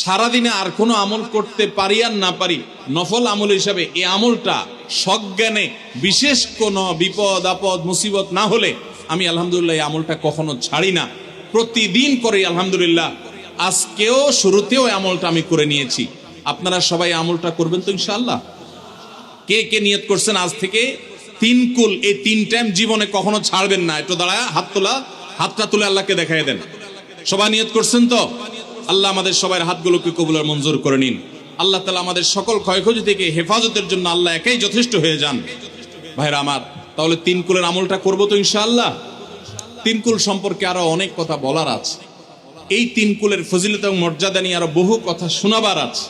সারাদিনে আর কোনো আমল করতে পারি আর না পারি, নফল আমল হিসাবে এই আমলটা সজ্ঞানে বিশেষ কোনো বিপদ আপদ মুসিবত না হলে আমি আলহামদুলিল্লাহ এই আমলটা কখনো ছাড়ি না, প্রতিদিন করি আলহামদুলিল্লাহ। আজকেও শুরুতেও এই আমলটা আমি করে নিয়েছি। আপনারা সবাই আমলটা করবেন তো ইনশাআল্লাহ? কে কে নিয়ত করছেন আজ থেকে 3 কুল এই 3 টাইম জীবনে কখনো ছাড়বেন না? একটু দাঁড়ায় হাতটা তুলে আল্লাহকে দেখাই দেন। সবাই নিয়ত করছেন তো? আল্লাহ আমাদের সবার হাতগুলোকে কবুল আর মঞ্জুর করে নিন। আল্লাহ তাআলা আমাদের সকল ক্ষয়ক্ষতি থেকে হেফাজতের জন্য আল্লাহ একাই যথেষ্ট হয়ে যান। ভাইরা আমার, তাহলে 3 কুলের আমলটা করব তো ইনশাআল্লাহ? 3 কুল সম্পর্কে আরো অনেক কথা বলার আছে, এই 3 কুলের ফজিলত এবং মর্যাদা নিয়ে আরো বহু কথা শোনাবার আছে,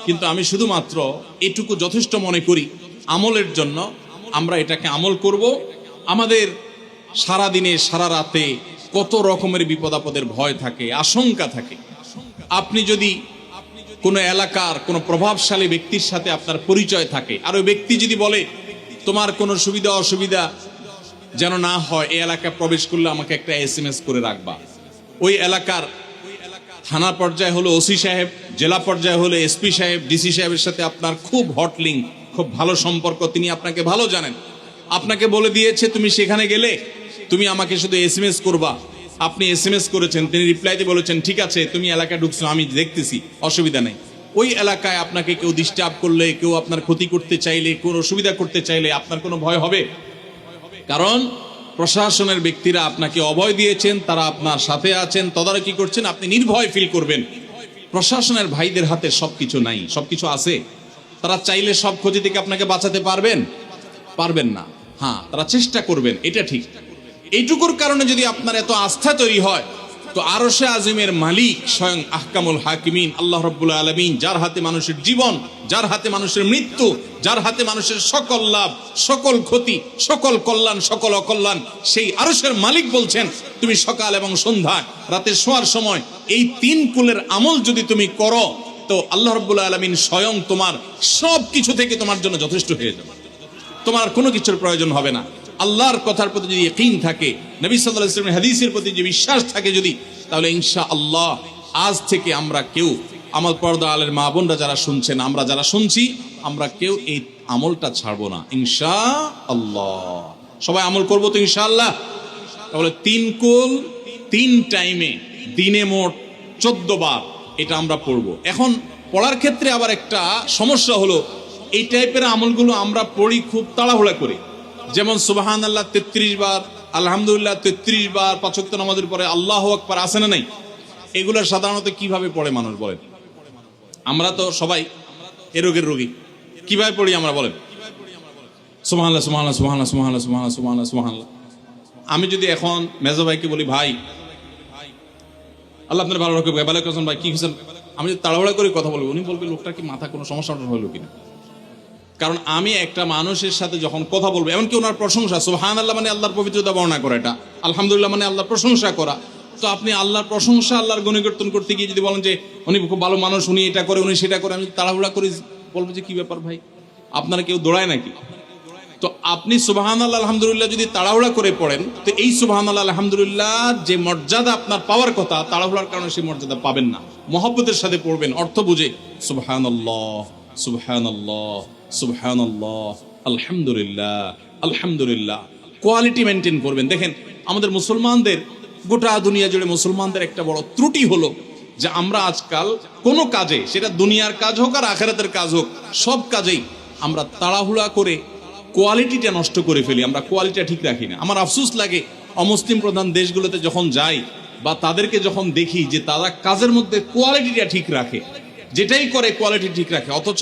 কিন্তু আমি শুধুমাত্র এটুকু যথেষ্ট মনে করি আমলের জন্য। আমরা এটাকে আমল করব। আমাদের সারা দিনে সারা রাতে কত রকমের বিপদ আপদের ভয় থাকে, আশঙ্কা থাকে। আপনি যদি কোনো এলাকার কোনো প্রভাবশালী ব্যক্তির সাথে আপনার পরিচয় থাকে, আর ওই ব্যক্তি যদি বলে তোমার কোনো সুবিধা অসুবিধা যেন না হয়, এই এলাকায় প্রবেশ করলে আমাকে একটা SMS করে রাখবা। ওই এলাকার থানা পর্যায়ে হলো ওসি সাহেব, জেলা পর্যায়ে হলো SP সাহেব, DC সাহেবের সাথে আপনার খুব হট লিঙ্ক, খুব ভালো সম্পর্ক, তিনি আপনাকে ভালো জানেন। আপনাকে বলে দিয়েছে তুমি সেখানে গেলে তুমি আমাকে শুধু SMS করবা। আপনি SMS করেছেন, তিনি রিপ্লাইতে বলেছেন ঠিক আছে তুমি এলাকায় ঢুকছো, আমি দেখতেছি, অসুবিধা নেই। ওই এলাকায় আপনাকে কেউ ডিস্টার্ব করলে, কেউ আপনার ক্ষতি করতে চাইলে, কোনো অসুবিধা করতে চাইলে আপনার কোনো ভয় হবে? কারণ প্রশাসনের ব্যক্তিরা আপনাকে অভয় দিয়েছেন, তারা আপনার সাথে আছেন, তদারকি করছেন, আপনি নির্ভয় ফিল করবেন। প্রশাসনের ভাইদের হাতে সবকিছু নাই, সবকিছু আছে। তারা চাইলে সব ক্ষতি থেকে আপনাকে বাঁচাতে পারবেন না। হ্যাঁ, তারা চেষ্টা করবেন, এটা ঠিক। এইটুকুর কারণে যদি আপনার এত আস্থা তৈরি হয়, তো আরশে আজিমের মালিক স্বয়ং আহকামুল হাকিমিন আল্লাহ রাব্বুল আলামিন, যার হাতে মানুষের জীবন, যার হাতে মানুষের মৃত্যু, যার হাতে মানুষের সকল লাভ, সকল ক্ষতি, সকল কল্যাণ, সকল অকল্যাণ, সেই আরশের মালিক বলছেন তুমি সকাল এবং সন্ধ্যায় রাতে শোয়ার সময় এই 3 কুলের আমল যদি তুমি করো, তো আল্লাহ রাব্বুল আলামিন স্বয়ং তোমার সব কিছু থেকে তোমার জন্য যথেষ্ট হয়ে যাবে। তোমার কোনো কিছুর প্রয়োজন হবে না। আল্লাহর কথার প্রতি যদি ইয়াকিন থাকে, নবী সাল্লাল্লাহু আলাইহি ওয়াসাল্লামের হাদিসের প্রতি যে বিশ্বাস থাকে যদি, তাহলে ইনশাআল্লাহ আজ থেকে আমরা কেউ, আমার পর্দা আলের মা বোনরা যারা শুনছেন, আমরা যারা শুনছি, আমরা কেউ এই আমলটা ছাড়বো না ইনশাআল্লাহ। সবাই আমল করবো তো ইনশাআল্লাহ? তাহলে 3 কুল 3 টাইমে দিনে মোট 14 বার এটা আমরা পড়বো। এখন পড়ার ক্ষেত্রে আবার একটা সমস্যা হলো, এই টাইপের আমলগুলো আমরা পড়ি খুব তাড়াহুড়া করে। যেমন সুবহানাল্লাহ 33 বার, আলহামদুলিল্লাহ 33 বার, 5 ওয়াক্ত নামাজের পরে আল্লাহু আকবার, আছে না নাই? এগুলো সাধারণত কিভাবে পড়ে মানুষ বলেন? আমরা তো সবাই এ রোগের রোগী। কিভাবে পড়ি আমরা বলেন? সুবহানাল্লাহ সুবহানাল্লাহ সুবহানাল্লাহ সুবহানাল্লাহ সুবহানাল্লাহ সুবহানাল্লাহ সুবহানাল্লাহ। আমি যদি এখন মেজো ভাইকে বলি ভাই আল্লাহ আপনার ভালো রাখুক, ভালো আছেন ভাই, কি হয়েছেন? আমি যদি তাড়াহুড়া করে কথা বলবো, উনি বলবেন লোকটার কি মাথা কোনো সমস্যা হলো কিনা। কারণ আমি একটা মানুষের সাথে যখন কথা বলবো, এমনকি ওনার প্রশংসা, সুবহানাল্লাহ মানে আল্লাহর পবিত্রতা বর্ণনা করা, এটা আলহামদুলিল্লাহ মানে আল্লাহর প্রশংসা করা। তো আপনি আল্লাহর প্রশংসা, আল্লাহর গুণকীর্তন করতে গিয়ে যদি বলেন যে উনি খুব ভালো মানুষ, উনি এটা করে, উনি সেটা করে, আমি তাড়াহুড়া করে বলবো যে কি ব্যাপার ভাই, আপনারা কেউ দৌড়ায় নাকি? তো আপনি সুবহানাল্লাহ আলহামদুলিল্লাহ যদি তাড়াহুড়া করে পড়েন, তো এই সুবহানাল্লাহ আলহামদুলিল্লাহ যে মর্যাদা আপনার পাওয়ার কথা, তাড়াহুড়ার কারণে সেই মর্যাদা পাবেন না। মহব্বতের সাথে পড়বেন, অর্থ বুঝে, সুবহানাল্লাহ সুবহানাল্লাহ সুবহানাল্লাহ আলহামদুলিল্লাহ আলহামদুলিল্লাহ। কোয়ালিটি মেনটেন করবেন। দেখেন আমাদের মুসলমানদের, গোটা দুনিয়া জুড়ে মুসলমানদের একটা বড় ত্রুটি হলো যে আমরা আজকাল কোনো কাজে, সেটা দুনিয়ার কাজ হোক আর আখিরাতের কাজ হোক, সব কাজেই আমরা তাড়াহুড়া করে কোয়ালিটিটা নষ্ট করে ফেলি, আমরা কোয়ালিটিটা ঠিক রাখি না। আমার আফসোস লাগে অমুসলিম প্রধান দেশগুলোতে যখন যাই বা তাদেরকে যখন দেখি যে তারা কাজের মধ্যে কোয়ালিটিটা ঠিক রাখে, যেটাই করে কোয়ালিটি ঠিক রাখে, অথচ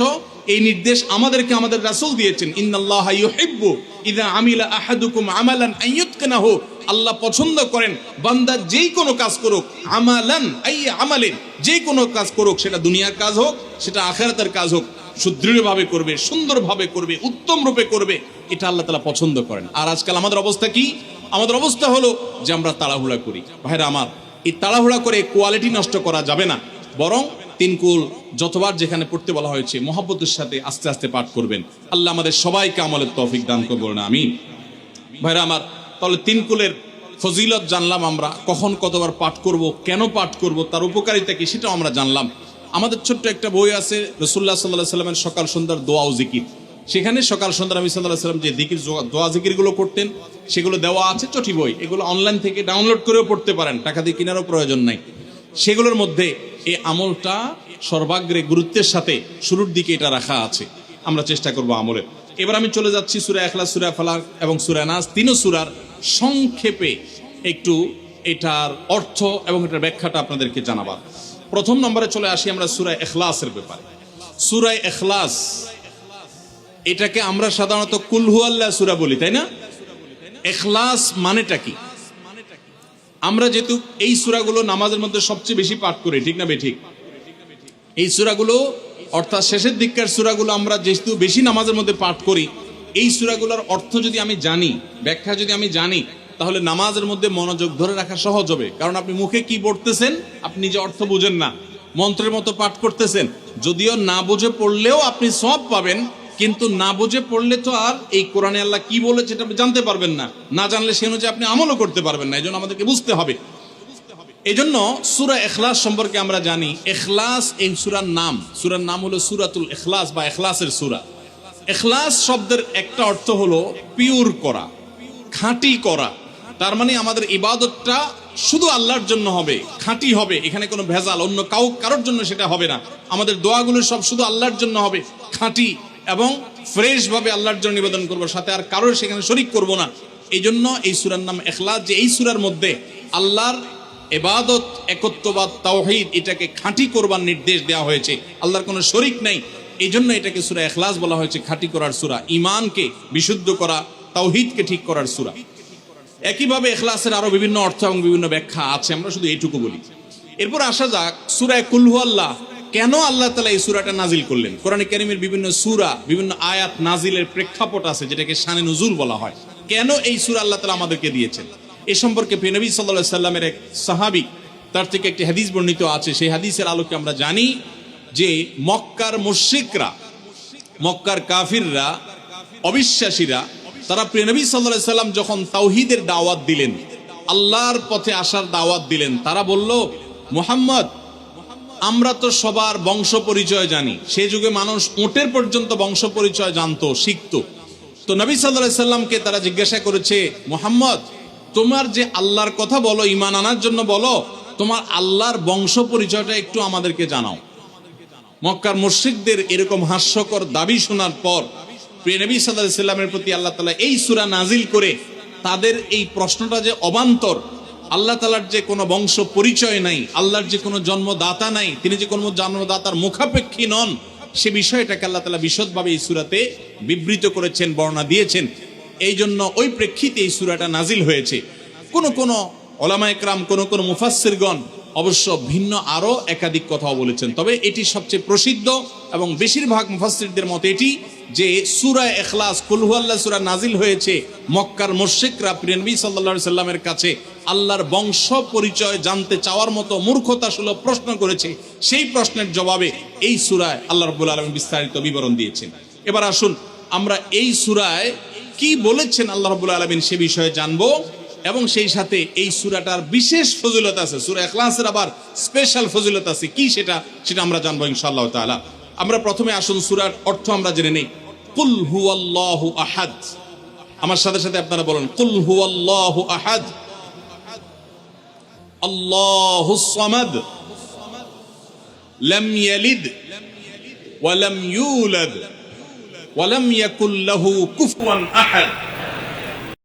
এই নির্দেশ আমাদেরকে আমাদের রাসূল দিয়েছেন, ইন্নাল্লাহা ইউহিব্বু ইযা আমিলা আহাদুকুম আমালান আন ইউতকিনাহু। আল্লাহ পছন্দ করেন বান্দা যেই কোনো কাজ করুক, আমালান আই আমালিন, যেই কোনো কাজ করুক, সেটা দুনিয়ার কাজ হোক, সেটা আখিরাতের কাজ হোক, সুদৃঢ়ভাবে করবে, সুন্দরভাবে করবে, উত্তম রূপে করবে, এটা আল্লাহ তাআলা পছন্দ করেন। আর আজকাল আমাদের অবস্থা কি? আমাদের অবস্থা হলো যে আমরা তাড়াহুড়া করি। ভাইরা আমার, এই তাড়াহুড়া করে কোয়ালিটি নষ্ট করা যাবে না, বরং 3 কুল যতবার যেখানে পড়তে বলা হয়েছে মহব্বতের সাথে আস্তে আস্তে পাঠ করবেন। আল্লাহ আমাদের সবাইকে আমলের তৌফিক দান করবেন, আমিন। ভাইরা আমার, তাহলে 3 কুলের ফজিলত জানলাম আমরা, কখন কতবার পাঠ করব, কেন পাঠ করব, তার উপকারিতা কি সেটাও আমরা জানলাম। আমাদের ছোট্ট একটা বই আছে রাসূলুল্লাহ সাল্লাল্লাহু আলাইহি সাল্লামের সকাল সন্ধ্যার দোয়া ও জিকির, সেখানে সকাল সন্ধ্যা নবী সাল্লাল্লাহু আলাইহি সাল্লাম যে জিকির দোয়া জিকিরগুলো করতেন সেগুলো দেওয়া আছে, চটি বই, এগুলো অনলাইন থেকে ডাউনলোড করেও পড়তে পারেন, টাকা দিয়ে কেনারও প্রয়োজন নাই। সেগুলোর মধ্যে এই আমলটা সর্বাগ্রে গুরুত্বের সাথে শুরুর দিকে এটা রাখা আছে, আমরা চেষ্টা করব আমলের। এবার আমি চলে যাচ্ছি সূরা ইখলাস, সূরা ফালাক এবং সূরা নাস, তিনও সূরার সংক্ষেপে একটু এটার অর্থ এবং এটার ব্যাখ্যাটা আপনাদেরকে জানাবার। প্রথম নম্বরে চলে আসি আমরা সূরা ইখলাসের ব্যাপারে। সূরা ইখলাস এটাকে আমরা সাধারণত কুল হুয়াল্লাহ সূরা বলি, তাই না? ইখলাস মানেটা কি? আমরা যেহেতু এই সূরাগুলো নামাজের মধ্যে সবচেয়ে বেশি পাঠ করি, ঠিক না বেঠিক? এই সূরাগুলো অর্থাৎ শেষের দিককার সূরাগুলো আমরা যেহেতু বেশি নামাজের মধ্যে পাঠ করি, এই সূরাগুলোর অর্থ যদি আমি জানি, ব্যাখ্যা যদি আমি জানি, তাহলে নামাজের মধ্যে মনোযোগ ধরে রাখা সহজ হবে। কারণ আপনি মুখে কি পড়তেছেন আপনি নিজে অর্থ বুঝেন না, মন্ত্রের মতো পাঠ করতেছেন, যদিও না বুঝে পড়লেও আপনি সওয়াব পাবেন, কিন্তু না বুঝে পড়লে তো আর এই কোরআনে আল্লাহ কি বলেছে এটা আপনি জানতে পারবেন না, না জানলে সে অনুযায়ী আপনি আমলও করতে পারবেন না। এই জন্য আমাদেরকে বুঝতে হবে। এই জন্য সূরা ইখলাস সম্পর্কে আমরা জানি, ইখলাস এই সূরার নাম হলো সূরাতুল ইখলাস বা ইখলাসের সূরা। ইখলাস শব্দের একটা অর্থ হলো পিওর করা, খাঁটি করা। তার মানে আমাদের ইবাদতটা শুধু আল্লাহর জন্য হবে, খাঁটি হবে, এখানে কোনো ভেজাল অন্য কারোর জন্য সেটা হবে না। আমাদের দোয়াগুলো সব শুধু আল্লাহর জন্য হবে, খাঁটি এবং ফ্রেশ ভাবে আল্লাহর জন্য নিবেদন করবো, সাথে আর কারোর সেখানে শরীক করব না। এই জন্য এই সূরার নাম ইখলাস, যে এই সূরার মধ্যে আল্লাহর ইবাদত, একত্ববাদ, তাওহীদ এটাকে খাঁটি করবার নির্দেশ দেওয়া হয়েছে, আল্লাহর কোনো শরীক নাই। এই জন্য এটাকে সূরা ইখলাস বলা হয়েছে, খাঁটি করার সূরা, ঈমানকে বিশুদ্ধ করা, তাওহীদকে ঠিক করার সূরা। একইভাবে ইখলাসের আরো বিভিন্ন অর্থ এবং বিভিন্ন ব্যাখ্যা আছে, আমরা শুধু এইটুকু বলি। এরপর আসা যাক সূরা কুল হুয়াল্লাহ। কেন আল্লাহ তাআলা এই সূরাটা নাজিল করলেন? কোরআনে কারীমের বিভিন্ন সূরা, বিভিন্ন আয়াত নাজিলের প্রেক্ষাপট আছে, যেটাকে শানে নুজুল বলা হয়। কেন এই সূরা আল্লাহ তাআলা আমাদেরকে দিয়েছেন এ সম্পর্কে প্রিয় নবী সাল্লাল্লাহু আলাইহি সাল্লামের এক সাহাবী, তার থেকে একটি হাদিস বর্ণিত আছে। সেই হাদিসের আলোকে আমরা জানি যে মক্কার মুশরিকরা, মক্কার কাফিররা, অবিশ্বাসীরা, তারা প্রিয় নবী সাল্লাল্লাহু আলাইহি সাল্লাম যখন তাওহীদের দাওয়াত দিলেন, আল্লাহর পথে আসার দাওয়াত দিলেন, তারা বলল, মুহাম্মদ, আমরা তো সবার বংশ পরিচয় জানি। সেই যুগে মানুষ উটের পর্যন্ত বংশ পরিচয় জানতো, শিখতো। তো নবী সাল্লাল্লাহু আলাইহি সাল্লামকে তারা জিজ্ঞাসা করেছে, মুহাম্মদ, তোমার যে আল্লাহর কথা বলো, ঈমান আনার জন্য বলো, তোমার আল্লাহর বংশ পরিচয়টা একটু আমাদেরকে জানাও। মক্কার মুশরিকদের এরকম হাস্যকর দাবি শোনার পর প্রিয় নবী সাল্লাল্লাহু আলাইহি সাল্লামের প্রতি আল্লাহ তাআলা এই সূরা নাজিল করে তাদের এই প্রশ্নটা যে অবান্তর, আল্লাহ তাআলার যে কোনো বংশ পরিচয় নাই, আল্লাহর যে কোনো জন্মদাতা নাই, তিনি যে কোনো জন্মদাতার মুখাপেক্ষী নন, সে বিষয়টাকে আল্লাহ তাআলা বিশদভাবে এই সূরাতে বিবৃত করেছেন, বর্ণনা দিয়েছেন। এই জন্য ওই প্রেক্ষিতে এই সূরাটা নাজিল হয়েছে। কোন উলামায়ে কেরাম, কোন মুফাসসিরগণ অবশ্য ভিন্ন আরো একাধিক কথাও বলেছেন, তবে এটি সবচেয়ে প্রসিদ্ধ এবং বেশিরভাগ মুফাসসিরদের মতে এটি যে সূরা ইখলাস, কুল হুয়াল্লাহ সূরা নাজিল হয়েছে মক্কার মুশরিকরা প্রিয় নবী সাল্লাল্লাহু আলাইহি সাল্লামের কাছে আল্লাহর বংশ পরিচয় জানতে চাওয়ার মতো মূর্খতাসুলভ প্রশ্ন করেছে। সেই প্রশ্নের জবাবে এই সূরায় আল্লাহ রাব্বুল আলামিন বিস্তারিত বিবরণ দিয়েছেন। এবার আসুন আমরা এই সূরায় কি বলেছেন আল্লাহ রাব্বুল আলামিন সে বিষয়ে জানবো, এবং সেই সাথে এই সূরাটার বিশেষ ফজিলত আছে, সূরা ইখলাসের আবার স্পেশাল ফজিলত আছে কি সেটা আমরা জানবো ইনশাআল্লাহ তাআলা। আমরা প্রথমে আসুন সূরার অর্থ আমরা জেনে নেই। কুল হুয়াল্লাহু আহাদ। আমার সাথে সাথে আপনারা বলেন, কুল হুয়াল্লাহু আহাদ, আল্লাহুস সামাদ, লাম ইয়ালিদ ওয়া লাম ইউলাদ ওয়া লাম ইয়াকুল লাহু কুফুয়ান আহাদ।